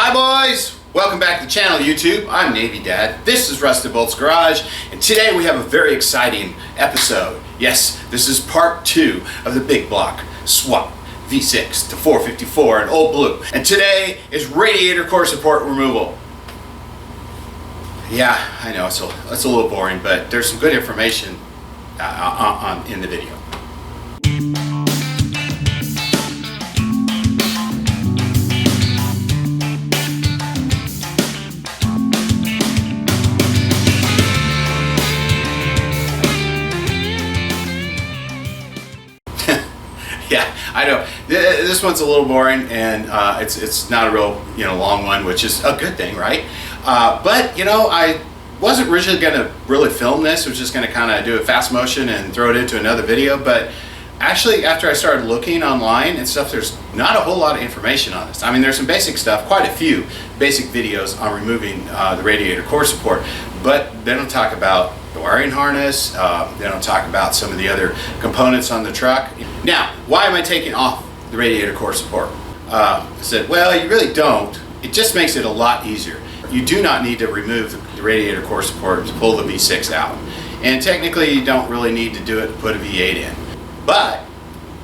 Hi boys! Welcome back to the channel, YouTube. I'm Navy Dad. This is Rusted Bolt's Garage, and today we have a very exciting episode. Yes, this is part 2 of the big block swap V6 to 454 in Old Blue. And today is Radiator Core Support Removal. Yeah, I know it's a little boring, but there's some good information in the video. Yeah, I know. This one's a little boring, and it's not a real long one, which is a good thing, right? But I wasn't originally going to really film this. I was just going to kind of do a fast motion and throw it into another video. But actually, after I started looking online and stuff, there's not a whole lot of information on this. I mean, there's some basic stuff, quite a few basic videos on removing the radiator core support, but they don't talk about the wiring harness. They don't talk about some of the other components on the truck. Now, why am I taking off the radiator core support? I said, well, you really don't. It just makes it a lot easier. You do not need to remove the radiator core support to pull the V6 out. And technically, you don't really need to do it to put a V8 in. But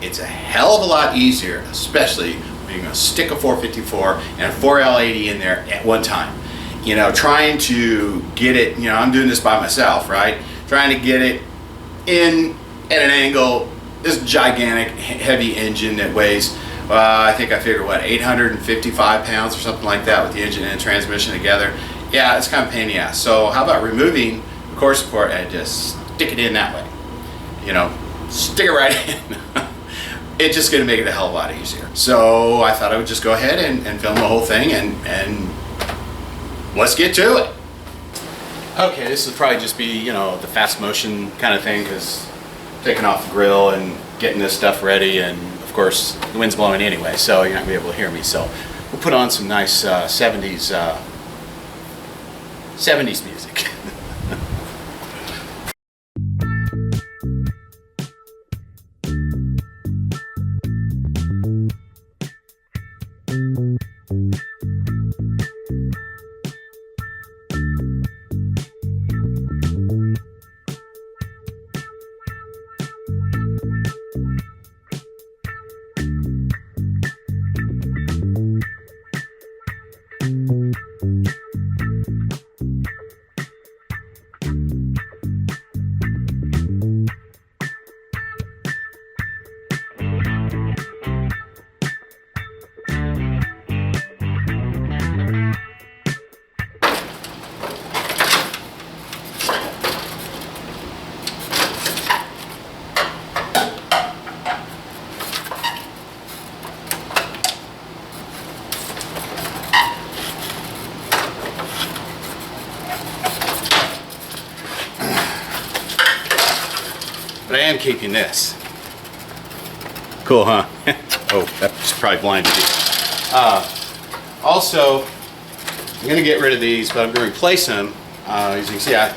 it's a hell of a lot easier, especially when you're going to stick a 454 and a 4L80 in there at one time. Trying to get it, I'm doing this by myself, right? Trying to get it in at an angle, this gigantic heavy engine that weighs, I think I figured, 855 pounds or something like that with the engine and transmission together. Yeah, it's kind of a pain in the ass. So how about removing the core support and just stick it in that way? Stick it right in. It's just going to make it a hell of a lot easier. So I thought I would just go ahead and film the whole thing and let's get to it. Okay, this will probably just be, the fast motion kind of thing, because taking off the grill and getting this stuff ready, and of course the wind's blowing anyway, so you're not going to be able to hear me. So we'll put on some nice 70s music. But I am keeping this. Cool, huh? Oh, that's probably blinded you. Also, I'm going to get rid of these, but I'm going to replace them. As you can see, I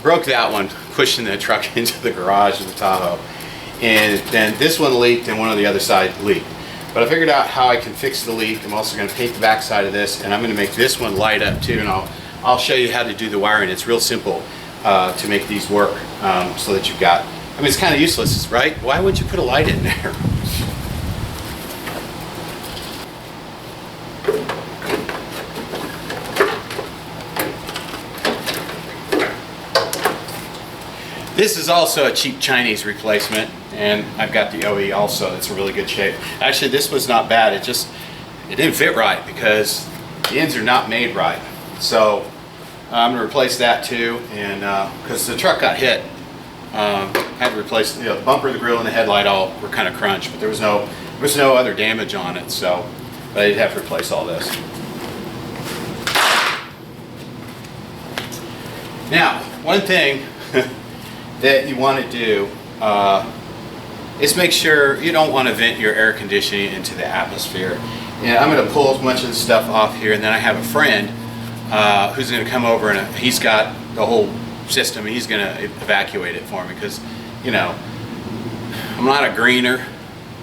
broke that one pushing the truck into the garage of the Tahoe. And then this one leaked and one on the other side leaked. But I figured out how I can fix the leak. I'm also going to paint the back side of this, and I'm going to make this one light up too. And I'll show you how to do the wiring. It's real simple to make these work, so that you've got, I mean, it's kind of useless, right? Why would you put a light in there? This is also a cheap Chinese replacement, and I've got the OE also. It's in really good shape. Actually, this was not bad. It didn't fit right because the ends are not made right. So I'm going to replace that too, and because the truck got hit. Had to replace the bumper, the grill, and the headlight all were kind of crunched, but there was no other damage on it, so but I did have to replace all this. Now, one thing that you want to do is make sure you don't want to vent your air conditioning into the atmosphere. And I'm going to pull as much of the stuff off here, and then I have a friend who's going to come over, and he's got the whole system, and he's going to evacuate it for me, because I'm not a greener,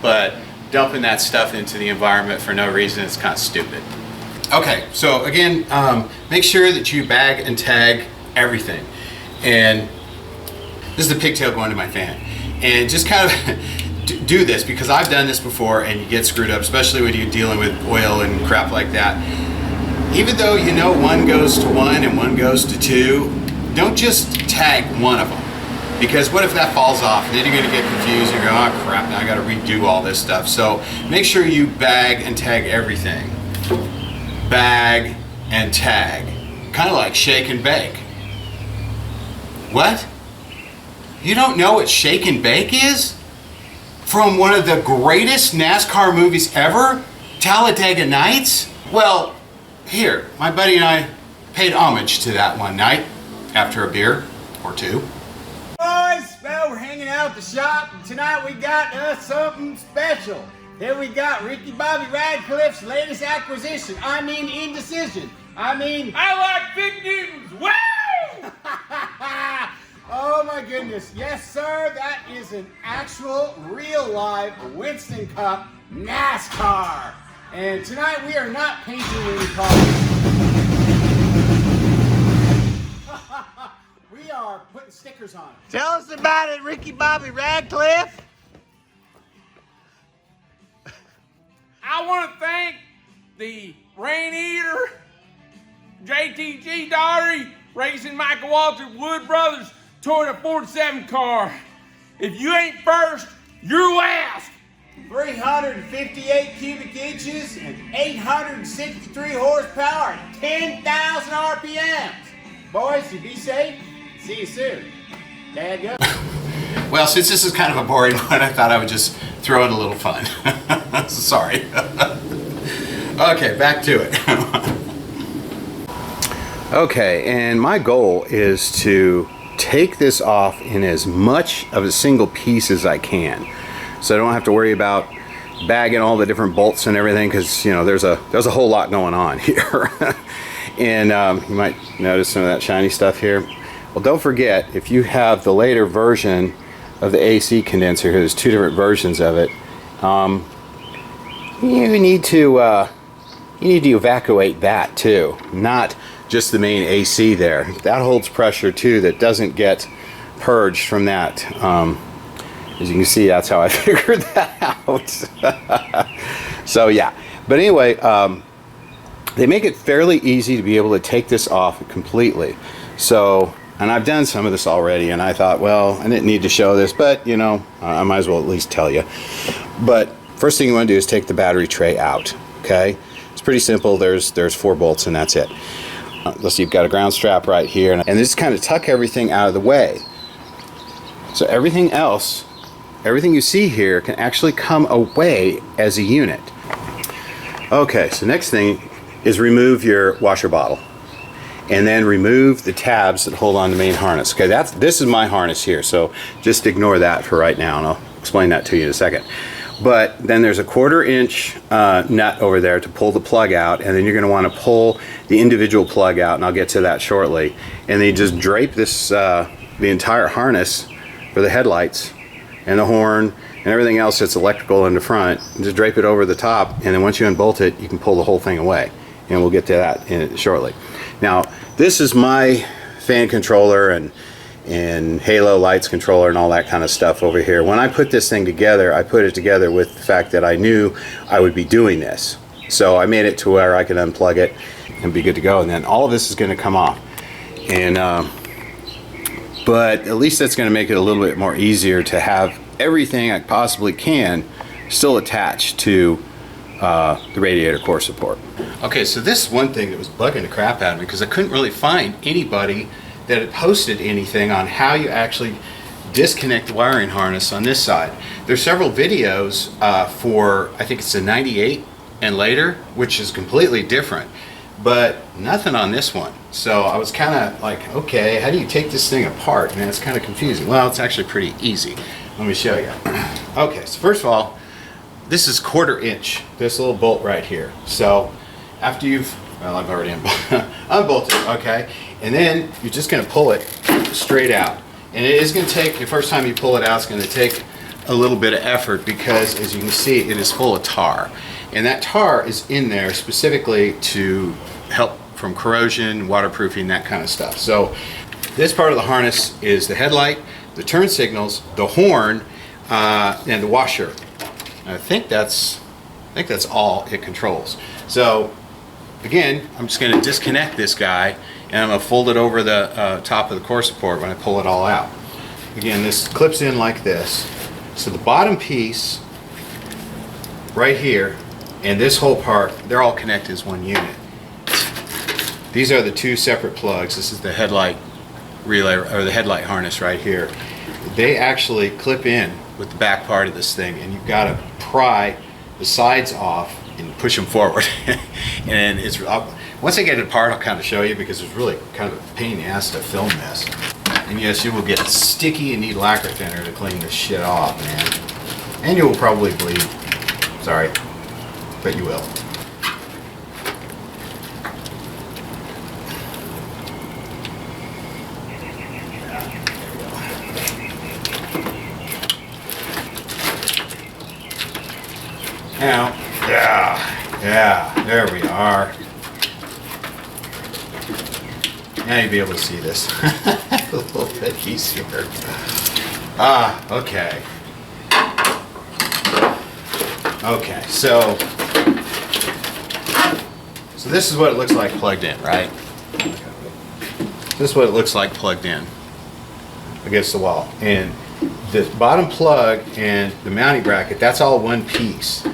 but dumping that stuff into the environment for no reason is kind of stupid. Okay, so again, make sure that you bag and tag everything. And this is the pigtail going to my fan. And just kind of do this, because I've done this before and you get screwed up, especially when you're dealing with oil and crap like that. Even though you know one goes to 1 and one goes to 2, don't just tag one of them. Because what if that falls off? And then you're going to get confused and you're going, oh crap, now I got to redo all this stuff. So make sure you bag and tag everything. Bag and tag. Kind of like shake and bake. What? You don't know what shake and bake is? From one of the greatest NASCAR movies ever, Talladega Nights? Well, here, my buddy and I paid homage to that one night after a beer or two. Boys, well, we're hanging out at the shop, and tonight we got us something special. Here we got Ricky Bobby Radcliffe's latest acquisition. I mean indecision. I like big Newtons. Woo! Oh my goodness. Yes, sir. That is an actual, real live Winston Cup NASCAR. And tonight we are not painting any cars. We are putting stickers on it. Tell us about it, Ricky Bobby Radcliffe. I want to thank the Rain Eater, JTG Daugherty, Racing Michael Walter, Wood Brothers, Toyota 47 car. If you ain't first, you're last. 358 cubic inches and 863 horsepower and 10,000 RPMs. Boys, you be safe. See you soon. Dad, go. Well, since this is kind of a boring one, I thought I would just throw in a little fun. Sorry. Okay, back to it. Okay, and my goal is to take this off in as much of a single piece as I can, so I don't have to worry about bagging all the different bolts and everything, because you know there's a whole lot going on here. And you might notice some of that shiny stuff here. Well, don't forget, if you have the later version of the AC condenser here, there's 2 different versions of it. You need to evacuate that too, not just the main AC there. That holds pressure too, that doesn't get purged from that. As you can see, that's how I figured that out. So yeah, but anyway, they make it fairly easy to be able to take this off completely. So, and I've done some of this already, and I thought, well, I didn't need to show this, but you know, I might as well at least tell you. But first thing you want to do is take the battery tray out. Okay, it's pretty simple. There's 4 bolts, and that's it. Let's see, you've got a ground strap right here, and just kind of tuck everything out of the way. So everything else, everything you see here can actually come away as a unit. Okay, so next thing is remove your washer bottle, and then remove the tabs that hold on the main harness. Okay, this is my harness here, so just ignore that for right now, and I'll explain that to you in a second. But then there's a 1/4 inch nut over there to pull the plug out, and then you're going to want to pull the individual plug out, and I'll get to that shortly. And then you just drape this the entire harness for the headlights and the horn and everything else that's electrical in the front, and just drape it over the top, and then once you unbolt it, you can pull the whole thing away, and we'll get to that shortly. Now, this is my fan controller and halo lights controller and all that kind of stuff over here. When I put this thing together, I put it together with the fact that I knew I would be doing this. So I made it to where I could unplug it and be good to go, and then all of this is going to come off. And but at least that's going to make it a little bit more easier to have everything I possibly can still attached to the radiator core support. Okay, so this is one thing that was bugging the crap out of me, because I couldn't really find anybody that had posted anything on how you actually disconnect the wiring harness on this side. There's several videos for, I think it's a 98 and later, which is completely different, but nothing on this one. So I was kind of like, okay, how do you take this thing apart? Man, it's kind of confusing. Well, it's actually pretty easy. Let me show you. Okay, so first of all, this is 1/4 inch, this little bolt right here. So after you've, well, I've already unbolted, okay? And then you're just gonna pull it straight out. And it is gonna take, the first time you pull it out, it's gonna take a little bit of effort, because as you can see, it is full of tar. And that tar is in there specifically to help from corrosion, waterproofing, that kind of stuff. So this part of the harness is the headlight, the turn signals, the horn, and the washer. I think that's all it controls. So again, I'm just going to disconnect this guy, and I'm going to fold it over the top of the core support when I pull it all out. Again, this clips in like this. So the bottom piece right here and this whole part, they're all connected as one unit. These are the two separate plugs. This is the headlight relay, or the headlight harness right here. They actually clip in with the back part of this thing, and you've got to pry the sides off and push them forward. And it's once I get it apart, I'll kind of show you, because it's really kind of a pain in the ass to film this. And yes, you will get sticky and need lacquer thinner to clean this shit off, man. And you will probably bleed. Sorry, but you will. Now, yeah, there we are. Now you'll be able to see this a little bit easier. Okay. Okay, so this is what it looks like plugged in, right? This is what it looks like plugged in against the wall. And the bottom plug and the mounting bracket, that's all one piece.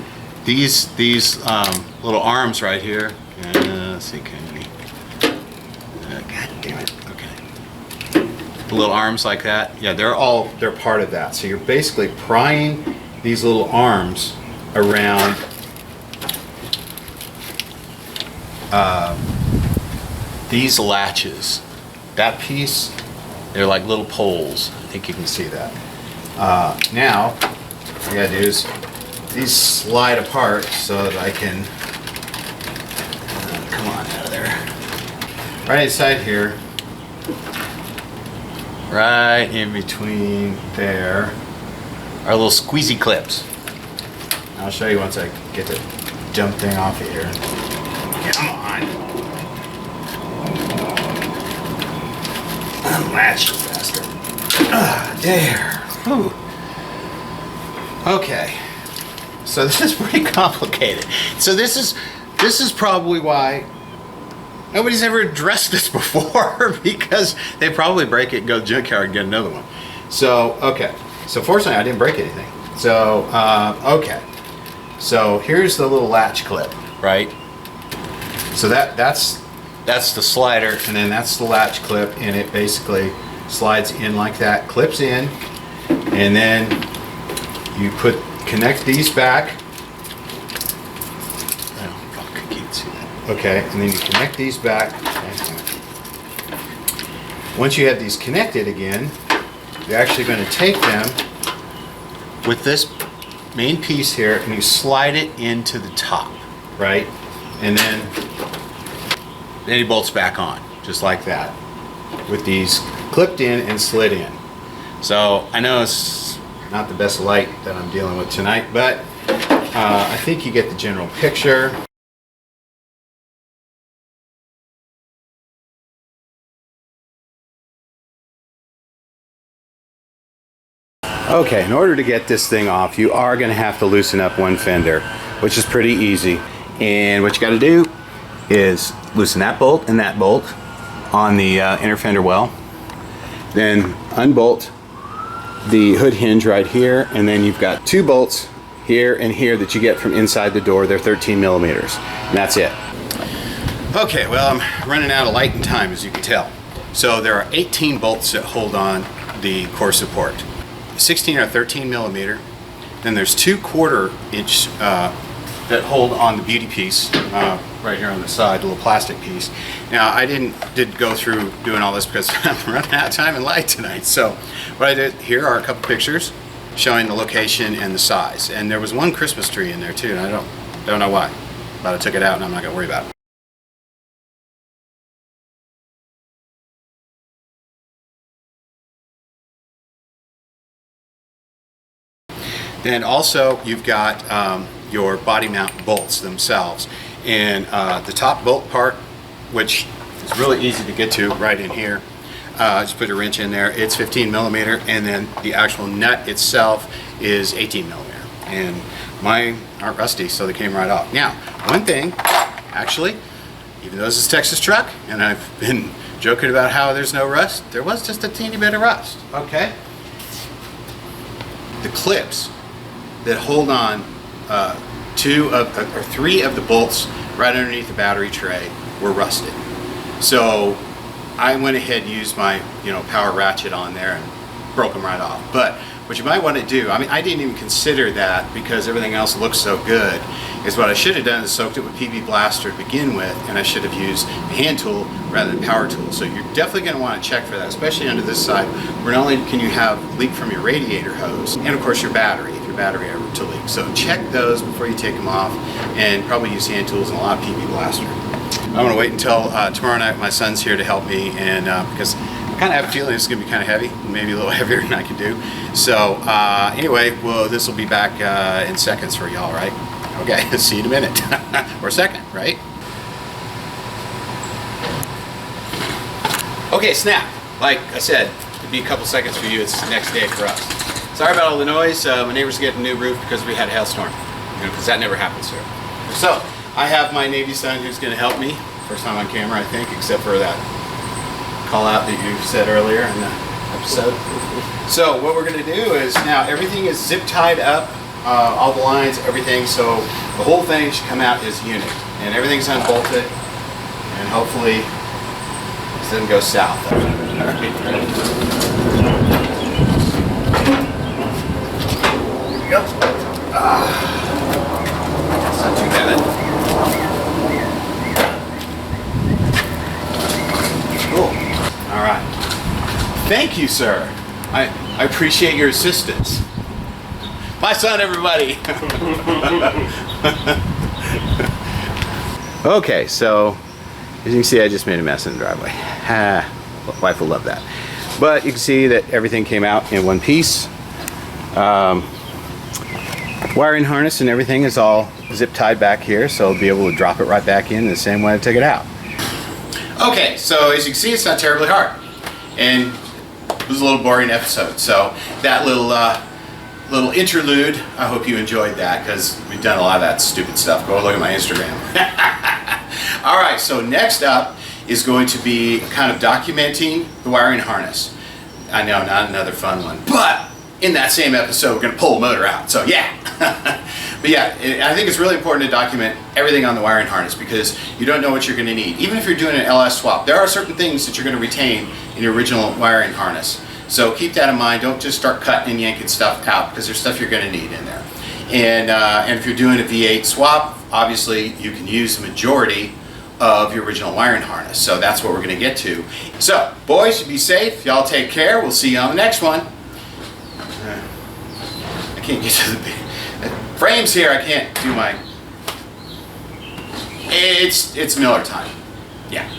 These little arms right here, let's see, can we, god damn it, okay. The little arms like that, yeah, they're part of that. So you're basically prying these little arms around these latches. That piece, they're like little poles. I think you can see that. Now, what I gotta do is these slide apart so that I can, come on out of there. Right inside here, right in between there, are little squeezy clips. I'll show you once I get the jump thing off of here. Come on. Unlatch, you bastard. There. Whew. Okay. So this is pretty complicated. So this is probably why nobody's ever addressed this before, because they probably break it and go to the junkyard and get another one. So, okay. So fortunately I didn't break anything. So, okay. So here's the little latch clip, right? So that's the slider, and then that's the latch clip, and it basically slides in like that, clips in, and then you connect these back. Oh fuck, I can't see that. Okay, and then you connect these back. Once you have these connected again, you're actually going to take them with this main piece here, and you slide it into the top, right? And then he bolts back on, just like that, with these clipped in and slid in. So I know it's not the best light that I'm dealing with tonight, but I think you get the general picture. Okay, in order to get this thing off, you are going to have to loosen up one fender, which is pretty easy. And what you got to do is loosen that bolt and that bolt on the inner fender well. Then unbolt the hood hinge right here, and then you've got two bolts here and here that you get from inside the door. They're 13 millimeters, and that's it. Okay, well, I'm running out of light and time, as you can tell. So there are 18 bolts that hold on the core support. 16 or 13 millimeter. Then there's 2/4 inch that hold on the beauty piece right here on the side, the little plastic piece. Now I didn't go through doing all this because I'm running out of time and light tonight. So what I did here are a couple pictures showing the location and the size. And there was one Christmas tree in there too, and I don't know why, but I took it out and I'm not gonna worry about it. Then also you've got your body mount bolts themselves. And the top bolt part, which is really easy to get to right in here, just put a wrench in there. It's 15 millimeter, and then the actual nut itself is 18 millimeter. And mine aren't rusty, so they came right off. Now, one thing, actually, even though this is a Texas truck, and I've been joking about how there's no rust, there was just a teeny bit of rust. Okay. The clips that hold on three of the bolts right underneath the battery tray were rusted. So I went ahead and used my power ratchet on there and broke them right off. But what you might want to do, I mean, I didn't even consider that because everything else looks so good, is what I should have done is soaked it with PB Blaster to begin with, and I should have used a hand tool rather than power tool. So you're definitely going to want to check for that, especially under this side, where not only can you have leak from your radiator hose, and of course your battery, if your battery ever to leak. So check those before you take them off, and probably use hand tools and a lot of PB Blaster. I'm going to wait until tomorrow night. My son's here to help me, and because I kind of have a feeling this is going to be kind of heavy, maybe a little heavier than I can do. So anyway, well, this will be back in seconds for y'all, right? Okay, see you in a minute, or a second, right? Okay, snap. Like I said, it'll be a couple seconds for you. It's the next day for us. Sorry about all the noise. My neighbors are getting a new roof because we had a hailstorm, because that never happens here. So I have my Navy son who's going to help me. First time on camera, I think, except for that call out that you said earlier in the episode. So what we're going to do is now everything is zip tied up, all the lines, everything. So the whole thing should come out as a unit, and everything's unbolted, and hopefully this doesn't go south. All right. Here we go. It's not too bad. Cool. All right. Thank you, sir. I appreciate your assistance. My son, everybody. Okay, so as you can see, I just made a mess in the driveway. Wife will love that. But you can see that everything came out in one piece. Wiring harness and everything is all zip tied back here, so I'll be able to drop it right back in the same way I took it out. Okay, so as you can see, it's not terribly hard. And it was a little boring episode, so that little interlude, I hope you enjoyed that, because we've done a lot of that stupid stuff. Go look at my Instagram. All right, so next up is going to be kind of documenting the wiring harness. I know, not another fun one, but in that same episode, we're going to pull the motor out, so yeah. But yeah, I think it's really important to document everything on the wiring harness, because you don't know what you're going to need. Even if you're doing an LS swap, there are certain things that you're going to retain in your original wiring harness. So keep that in mind. Don't just start cutting and yanking stuff out, because there's stuff you're going to need in there. And if you're doing a V8 swap, obviously you can use the majority of your original wiring harness. So that's what we're going to get to. So boys, be safe. Y'all take care. We'll see you on the next one. I can't get to the frames here. I can't do my... It's Miller time. Yeah.